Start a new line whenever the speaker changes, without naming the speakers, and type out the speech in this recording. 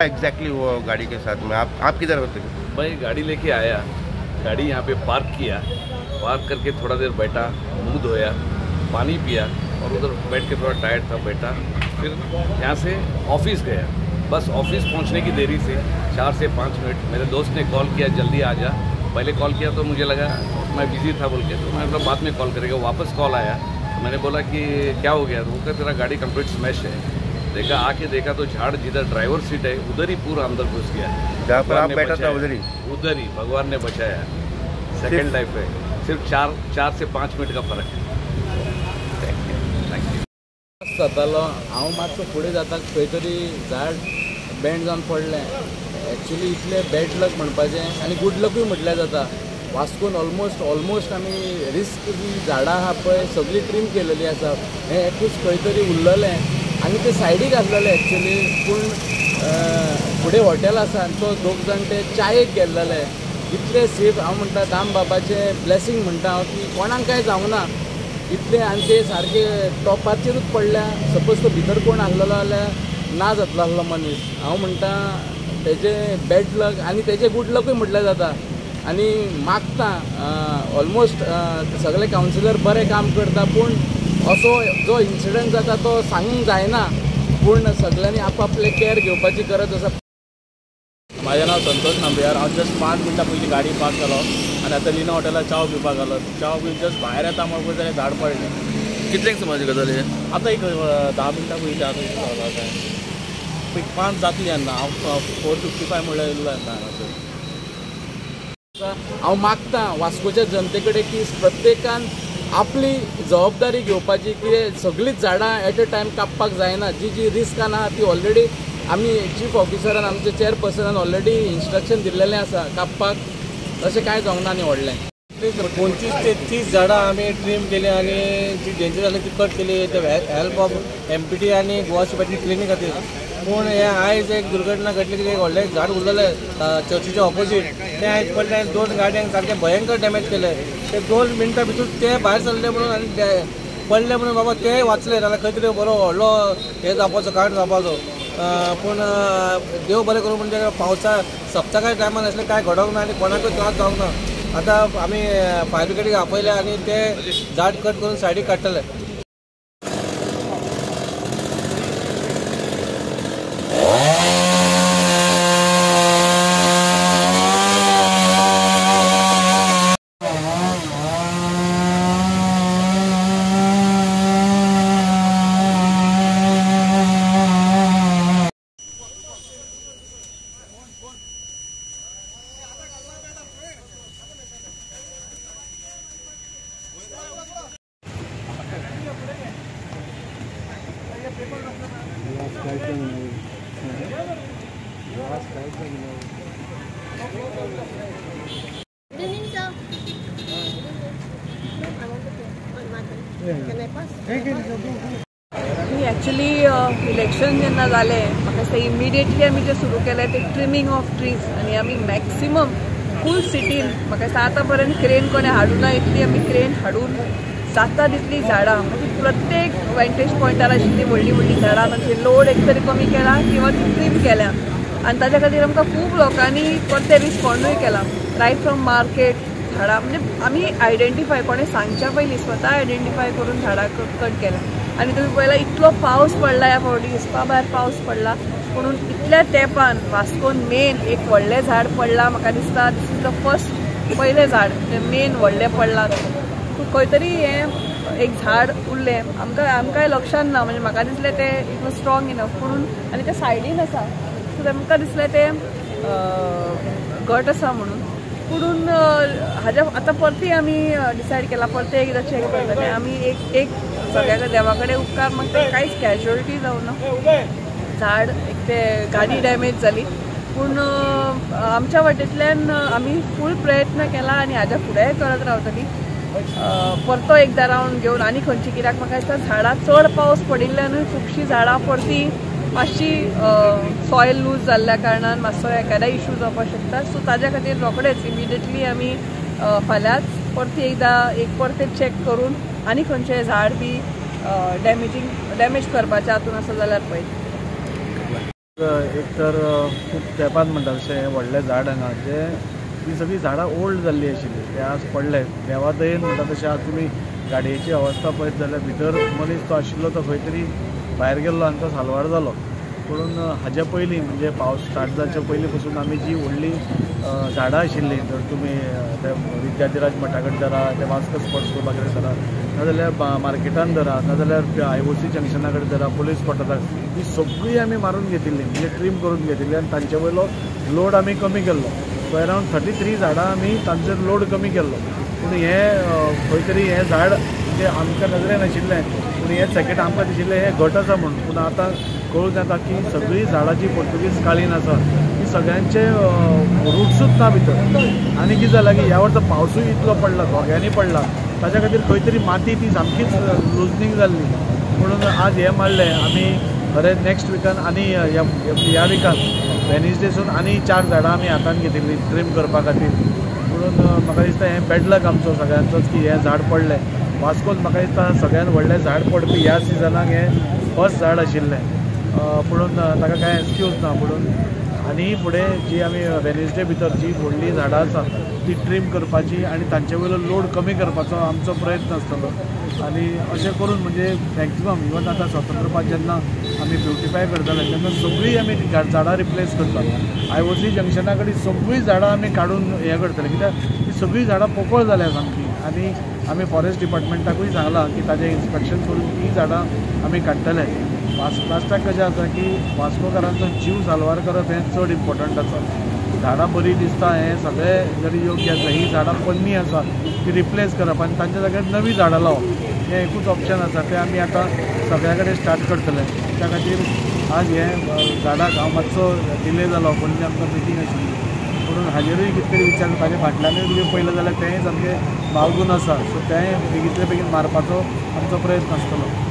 Exactly वो गाड़ी के साथ में आप किधर होते थे?
भाई गाड़ी लेके आया, गाड़ी यहाँ पे पार्क किया, पार्क करके थोड़ा देर बैठा, मुँह धोया, पानी पिया और उधर बैठ के थोड़ा टायर्ड था बैठा। फिर यहाँ से ऑफिस गया। बस ऑफिस पहुँचने की देरी से 4 से 5 मिनट मेरे दोस्त ने कॉल किया जल्दी आ जा। पहले कॉल किया तो मुझे लगा मैं बिज़ी था बोल के, तो मैं मतलब बाद में कॉल करेगा। वापस कॉल आया तो मैंने बोला कि क्या हो गया, तो वो कहता तेरा गाड़ी कंप्लीट स्मैश है। देखा आके देखा तो झाड़ जिधर ड्राइवर सीट है उधर ही पूरा अंदर घुस गया।
जहाँ पर आप बैठा था
उधर ही भगवान ने बचाया। सेकंड लाइफ है, सिर्फ 4 से 5 मिनट का फरक है।
जातालो हांव मातसो फुडें जाता खंय तरी झाड बँड जावन पडलें। एक्चुअली इतलें बॅड लक म्हणपाचें आनी गुड लकूय म्हटल्यार जाता। वास्कोन ऑलमोस्ट आमी रिस्क जी झाडां आहा पळय सगळी ट्रीम केलेली आसा। हें एकूच खंय तरी उरलेलें आनी ते सायडीक आसलेलें एक्चुअली, पूण फुडें हॉटेल आसा आनी तो 2 जाण ते च्यायेक गेल्लेले। इतले सेफ हांव म्हणटा दाम बाबाचें ब्लेसिंग म्हणटा हांव की कोणाक कांय जावं ना इतले, आनी ते सारके टॉपाचेरूच पडल्या। सपोज तो भितर कोण आसलेलो जाल्यार ना जातलो आसलो मनीस। हांव म्हणटा तेजें बॅड लक आनी तेजें गुड लकूय म्हटल्यार जाता। आनी मागता ऑलमोस्ट सगळे कावन्सिलर बरें काम करता, पूण असो जो इन्सिडंट जाता तो सांगूंक जायना, पूण सगळ्यांनी आपआपले केअर घेवपाची गरज आसा।
माझे नाव संतोष नांबियार। हांव जस्ट 5 मिनटां पयलीं गाडी पार्क केलो आनी आतां लिना हॉटेलार चाव पिवपाक गेलो। चाव पिवन जस्ट भायर येता म्हाका जाल्यार झाड पडलें।
कितल्यांक समज गजाल ही?
आतां एक 10 मिनटां पयलीं आतां 5 जातली तेन्ना हांव 4:55 म्हणल्यार येयल्लो तेन्ना हांगासर।
हांव मागता वास्कोच्या जनते कडेन की प्रत्येकान आपली जबाबदारी घेवपाची, की सगळींच झाडां एट अ टायम कापपाक जायना। जी रिस्कान आहा ती ऑलरेडी आमी चीफ ऑफिसरान आमचे चेअरपर्सनान ऑलरेडी इन्स्ट्रक्शन दिल्लेलें आसा कापपाक, तशें कांय जावंक ना न्ही व्हडलें।
25 ते 30 झाडां आमी ट्रीम केली आनी जी डेंजर जाली ती कट केली हेल्प ऑफ MPT आनी गोवा शिपाची क्लिनिक खातीर। पूण हे आयज एक दुर्घटना घडली की एक व्हडलें झाड उरलेलें चर्चीच्या ऑपोजीट, तें आयज पडलें आनी 2 गाडयांक सारकें भयंकर डॅमेज केलें। ते 2 मिनटां भितर ते भायर सरले म्हणून आनी पडले म्हणून बाबा ते वाचले, जाल्यार खंय तरी बरो व्हडलो हे जावपाचो कांड जावपाचो। पूण देव बरें करूं म्हणजे पावसा सप्तकाच्या टायमान असलें कांय घडोंक ना आनी कोणाकूय त्रास जावंक ना। आतां आमी फायर ब्रिगेडीक आपयल्या आनी ते झाड कट करून सायडीक काडटले।
एक्चुअली इलेक्शन जेन्ना जालें म्हाका दिसता इमिडिएटली आमी जें सुरू केलें तें ट्रिमींग ऑफ ट्रीज आनी आमी मॅक्सिमम फूल सिटीन म्हाका दिसता आतां पर्यंत क्रेन कोणें हाडूं ना इतली आमी क्रेन हाडून जाता तितली झाडां म्हणजे प्रत्येक वेंटेज पॉयंटार आशिल्लीं व्हडलीं व्हडलीं झाडां तांचे लोड एक तरी कमी केला किंवा ती ट्रीम केल्या आनी ताच्या खातीर आमकां खूब लोकांनी परते रिस्पॉन्डूय केला रायट फ्रॉम मार्केट झाडां म्हणजे आमी आयडेंटिफाय कोणें सांगच्या पयलीं स्वता आयडेंटिफाय करून झाडां कट केल्या. आनी तुमी पळयला इतलो पावस पडला ह्या फावटी, हिसपा भायर पावस पडला, म्हणून इतल्या तेंपान वास्कोन मेन एक व्हडलें झाड पडलां. म्हाका दिसता दिस इज द फर्स्ट पयलें झाड मेन व्हडलें पडलां. खंय तरी हें एक झाड उरलें आमकां लक्षांत ना, म्हणजे म्हाका दिसलें तें इट वॉज स्ट्रॉंग इनफ म्हणून. आनी तें सायडीन आसा सो तेमकां दिसलें तें घट आसा म्हणून. पुणून हाज्या आतां परती आमी डिसायड केला परते एकदां चॅक करतले आमी. एक सगळ्या देवा कडेन उपकार म्हाका ते कांयच कॅज्युअलिटी जावं ना. झाड एक ते गाडी डॅमेज जाली, पूण आमच्या वाटेंतल्यान आमी फूल प्रयत्न केला आनी हाज्या फुडेंय करत रावतली. परतो एकदां रावंड घेवन आनी खंयची, कित्याक म्हाका दिसता झाडां चड पावस पडिल्ल्यानूय खुबशीं झाडां परती मातशी सॉयल लूज जाल्ल्या कारणान मातसो एखादा इशू जावपाक शकता. सो ताज्या खातीर रोखडेच इमिडिएटली आमी फाल्यांच परती एकदां एक परते चॅक करून आनी खंयचें झाड बी डॅमेज करपाचें हातून आसा जाल्यार पळय.
एक तर खूब तेंपान म्हणटा तशें व्हडलें झाड हांगा जें ती सगळीं झाडां ओल्ड जाल्ली आशिल्ली ते आज पडले. देवा दयेन म्हणटा तशें आज तुमी गाडयेची अवस्था पळयत जाल्यार भितर मनीस तो आशिल्लो तो खंय तरी भायर गेल्लो आनी तो साल्वार जालो. पूण हाज्या पयलीं म्हणजे पावस स्टार्ट जावचे पयलीं पासून आमी जी व्हडली झाडां आशिल्लीं, जर तुमी ते विद्याधिराज मठा कडेन धरा, ते वास्को स्पोर्ट्स क्लबा कडेन धरा, नाजाल्यार मार्केटान धरा, नाजाल्यार IOC जंक्शना कडेन धरा, पुलीस क्वॉर्टराक, ही सगळीं आमी मारून घेतिल्ली म्हणजे ट्रीम करून घेतिल्ली आनी तांचे वयलो लोड आमी कमी केल्लो. सो अरावंड 33 झाडां आमी तांचेर लोड कमी केल्लो. पूण हें खंय तरी हें झाड म्हणजे आमच्या नजरेन आशिल्लें, पूण हें सेकेंड आमकां दिशिल्लें हें घट आसा म्हणून. पूण आतां कळून येता की सगळीं झाडां जी पोर्तुगीज काळीन आसा ती सगळ्यांचे रूट्सूच ना भितर. आनी कितें जालां की ह्या वर्सा पावसूय इतलो पडला, धोग्यांनी पडला, ताच्या खातीर खंय तरी माती ती सामकीच लुजनींग जाल्ली. म्हणून आज हें मारलें आमी खरें नेक्स्ट विकान आनी ह्या विकान वेनिसडेसून आनी 4 झाडां आमी हातान घेतिल्लीं ट्रीम करपा खातीर. म्हणून म्हाका दिसता हें बॅड लक आमचो सगळ्यांचोच की हें झाड पडलें. वास्कोन म्हाका दिसता सगळ्यान व्हडलें झाड पडपी ह्या सिजनाक हें फर्स्ट झाड आशिल्लें. पुणून ताका कांय एक्सक्यूज ना. पुणून आनी फुडें जी आमी वेनिसडे भितर जी व्हडलीं झाडां आसा ती ट्रीम करपाची आनी तांचे वयलो लोड कमी करपाचो आमचो प्रयत्न आसतलो. आनी अशें करून म्हणजे मॅक्झिमम इवन आतां स्वतंत्र जेन्ना आमी ब्युटिफाय करतले तेन्ना सगळीं आमी झाडां रिप्लेस करतात. IOC जंक्शना कडेन सगळीं झाडां आमी काडून हें करतले, कित्याक ती सगळीं झाडां पोकळ जाल्या सामकी. आनी आमी फॉरेस्ट डिपार्टमेंटाकूय सांगलां की ताजें इन्स्पेक्शन करून ती झाडां आमी काडटले. लास्टाक कशें आसा की वास्कोकारांचो जीव साल्वार करप हें चड इम्पॉर्टंट आसा. झाडां बरीं दिसता हें सगळें जरी योग्य आसा, ही झाडां पोन्नी आसा ती रिप्लेस करप आनी तांच्या जाग्यार नवीं झाडां लावप हें एकूच ऑप्शन आसा. तें आमी आतां सगळ्या कडेन स्टार्ट करतले. त्या खातीर आज हें झाडाक हांव मातसो डिले जालो, पयलीं आमकां मिटींग आशिल्ली, म्हणून हाजेरूय कितें तरी विचार ताजे फाटल्यानूय कितें पयलें जाल्यार तेंय सामकें बावगून आसा. सो तेंय बेगींतले बेगीन मारपाचो आमचो प्रयत्न आसतलो.